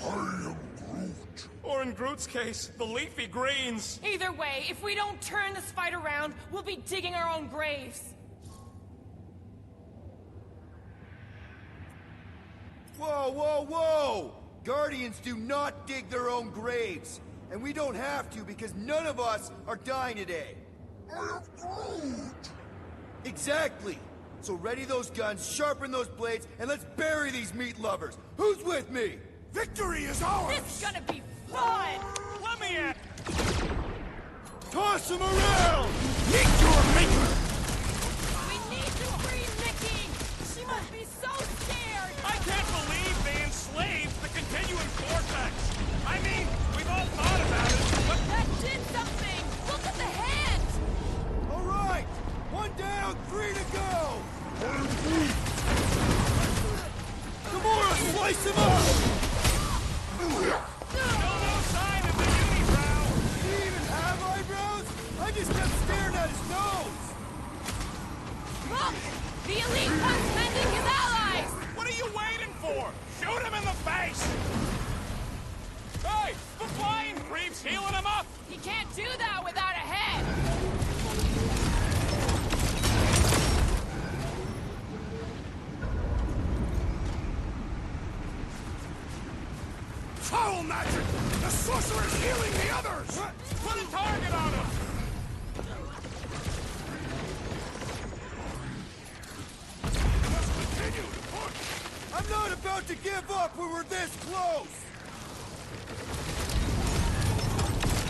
I am Groot. Or in Groot's case, the leafy greens. Either way, if we don't turn this fight around, we'll be digging our own graves. Whoa, whoa, whoa! Guardians do not dig their own graves. And we don't have to because none of us are dying today. I am Groot. Exactly! So ready those guns, sharpen those blades, and let's bury these meat lovers! Who's with me? Victory is ours! This is gonna be fun! Let me in. Toss him around! Meet your maker! We need to free Nikki! She must be so scared! I can't believe they enslaved the continuum vortex. I mean, we've all thought about it, but That did something! Look at the hand! All right! One down, 3 to go! Gamora, slice him up! still no sign of the unibrow. Did he even have eyebrows? I just kept staring at his nose! Look! The elite one's mending his allies! What are you waiting for? Shoot him in the face! Hey, the flying creep's healing him up! He can't do that without a head! Foul magic! The sorcerer's healing the others! Put a target on him! Just continue to push! I'm not about to give up when we're this close!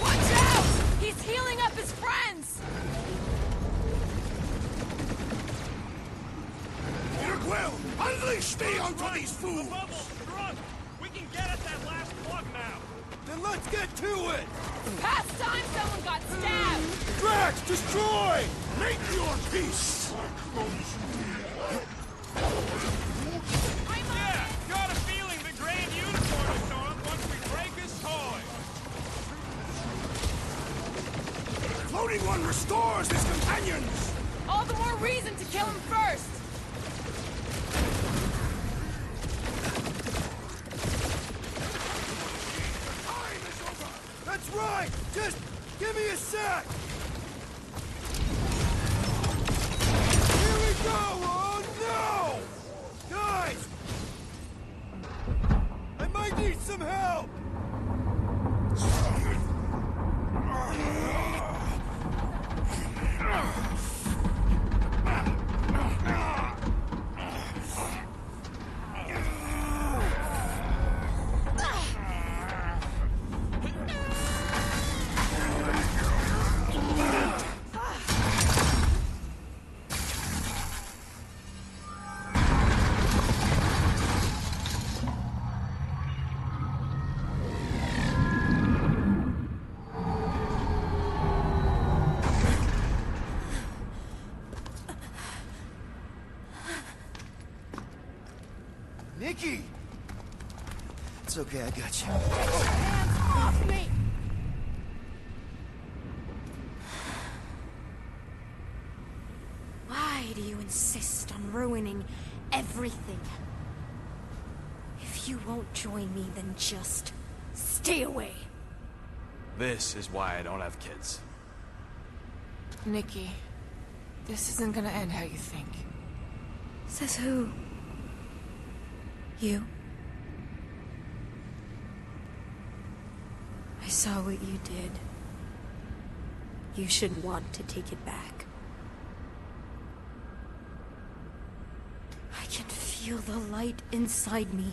Watch out! He's healing up his friends! Peter Quill, unleash me onto Right, these the fools! bubble's drunk. We can get at that last plug now. Then let's get to it! Past time someone got stabbed! Drax, destroy! Make your peace! Yeah, got a feeling the Grand Unicorn will show up once we break his toy. Floating one restores his companions! All the more reason to kill him first! Time is over! That's right! Just give me a sec! Here we go! Oh no! Guys! I might need some help! Nikki! It's okay, I got you. Hands off me! Why do you insist on ruining everything? If you won't join me, then just stay away. This is why I don't have kids. Nikki, this isn't gonna end how you think. Says who? You? I saw what you did. You should want to take it back. I can feel the light inside me.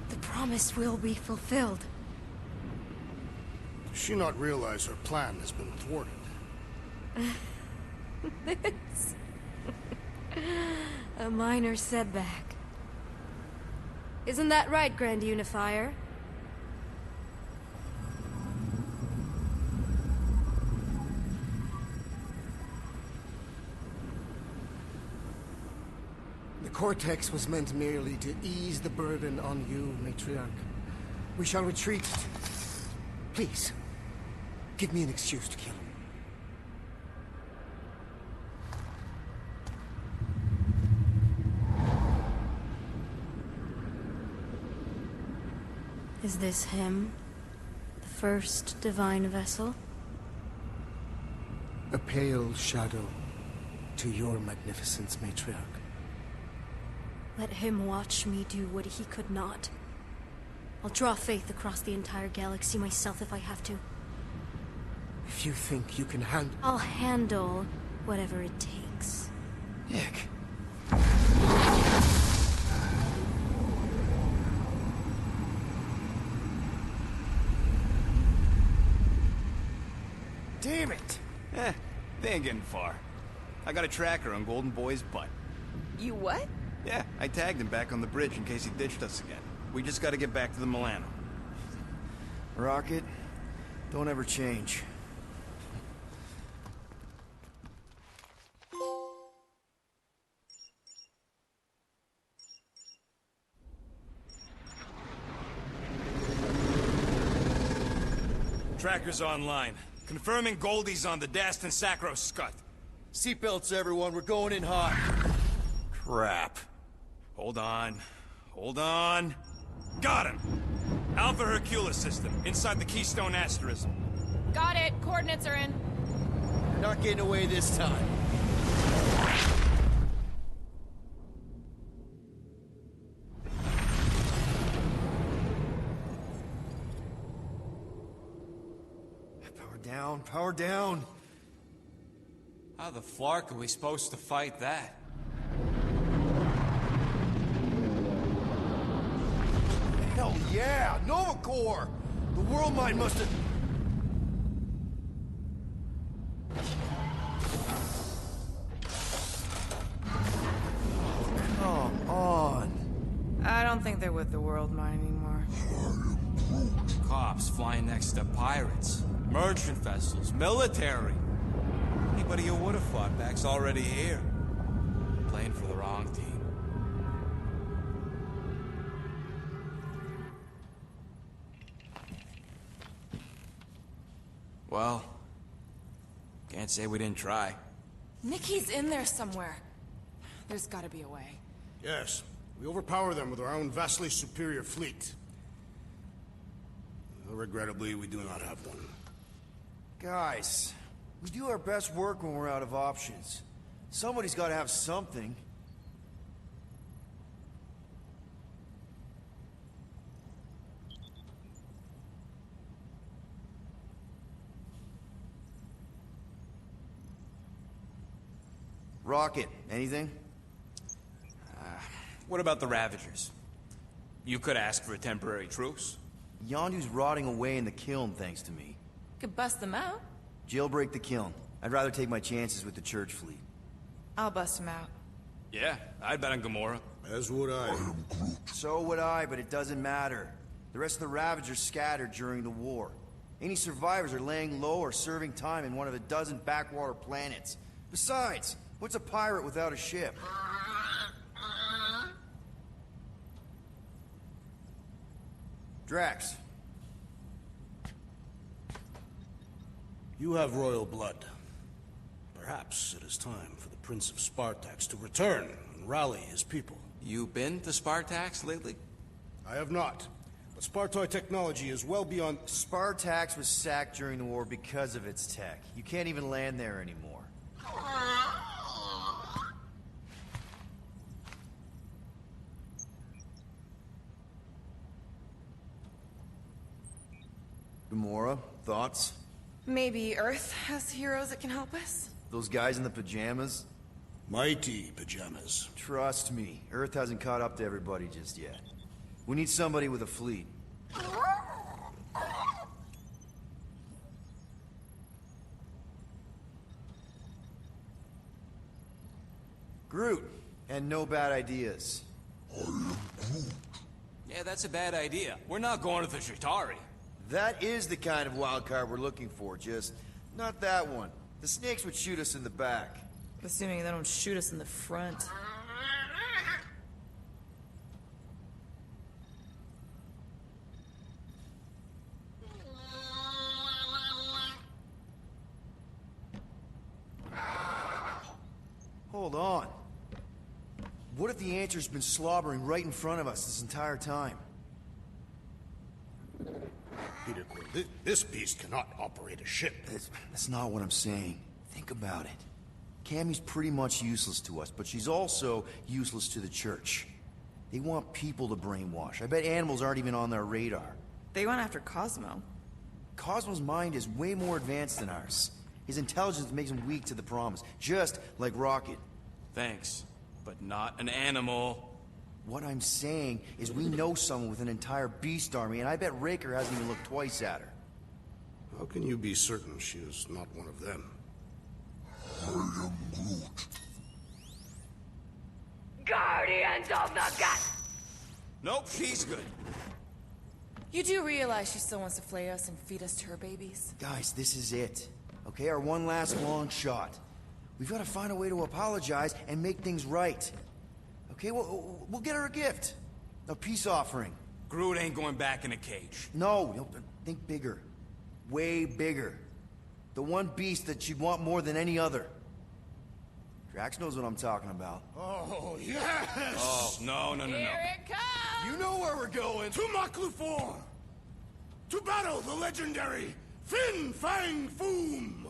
The promise will be fulfilled. Does she not realize her plan has been thwarted? This... a minor setback. Isn't that right, Grand Unifier? The Cortex was meant merely to ease the burden on you, Matriarch. We shall retreat. Please, give me an excuse to kill him. Is this him? The first divine vessel? A pale shadow to your magnificence, Matriarch. Let him watch me do what he could not. I'll draw faith across the entire galaxy myself if I have to. If you think you can handle... I'll handle whatever it takes. Nick. Damn it! They ain't getting far. I got a tracker on Golden Boy's butt. You what? Yeah, I tagged him back on the bridge in case he ditched us again. We just gotta get back to the Milano. Rocket, don't ever change. Tracker's online. Confirming Goldie's on the Dastan Sacro Scut. Seatbelts, everyone. We're going in hot. Crap. Hold on. Hold on. Got him! Alpha Hercules system, inside the Keystone Asterism. Got it. Coordinates are in. You're not getting away this time. Power down, power down. How the flark are we supposed to fight that? Hell yeah! Nova Corps! The world mine must have... Come on. I don't think they're with the world mine anymore. Cops flying next to pirates, merchant vessels, military. Anybody who would have fought back's already here. Playing for the wrong team. Well, can't say we didn't try. Nikki's in there somewhere. There's gotta be a way. Yes. We overpower them with our own vastly superior fleet. Regrettably, we do not have one. Guys, we do our best work when we're out of options. Somebody's got to have something. Rocket, anything? What about the Ravagers? You could ask for a temporary truce. Yondu's rotting away in the kiln thanks to me. Could bust them out. Jailbreak the kiln. I'd rather take my chances with the church fleet. I'll bust them out. Yeah, I'd bet on Gamora. As would I. So would I, but it doesn't matter. The rest of the Ravagers scattered during the war. Any survivors are laying low or serving time in one of a dozen backwater planets. Besides, what's a pirate without a ship? Drax. You have royal blood. Perhaps it is time for the Prince of Spartax to return and rally his people. You been to Spartax lately? I have not. But Spartoid technology is well beyond... Spartax was sacked during the war because of its tech. You can't even land there anymore. Gamora, thoughts? Maybe Earth has heroes that can help us? Those guys in the pajamas? Mighty pajamas. Trust me, Earth hasn't caught up to everybody just yet. We need somebody with a fleet. Groot, and no bad ideas. Yeah, that's a bad idea. We're not going to the Chitauri. That is the kind of wild card we're looking for, just not that one. The snakes would shoot us in the back. Assuming they don't shoot us in the front. Hold on. What if the answer's been slobbering right in front of us this entire time? Peter Quill, this beast cannot operate a ship. That's not what I'm saying. Think about it. Cammy's pretty much useless to us, but she's also useless to the church. They want people to brainwash. I bet animals aren't even on their radar. They went after Cosmo. Cosmo's mind is way more advanced than ours. His intelligence makes him weak to the promise, just like Rocket. Thanks, but not an animal. What I'm saying is we know someone with an entire beast army, and I bet Raker hasn't even looked twice at her. How can you be certain she is not one of them? I am Groot. Guardians of the Gut. Nope, she's good. You do realize she still wants to flay us and feed us to her babies? Guys, this is it. Okay, our one last long shot. We've got to find a way to apologize and make things right. Okay, we'll get her a gift. A peace offering. Groot ain't going back in a cage. No, think bigger. Way bigger. The one beast that she'd want more than any other. Drax knows what I'm talking about. Oh, yes! Oh, no. Here it comes! You know where we're going. To Maklufor! To battle the legendary Fin Fang Foom!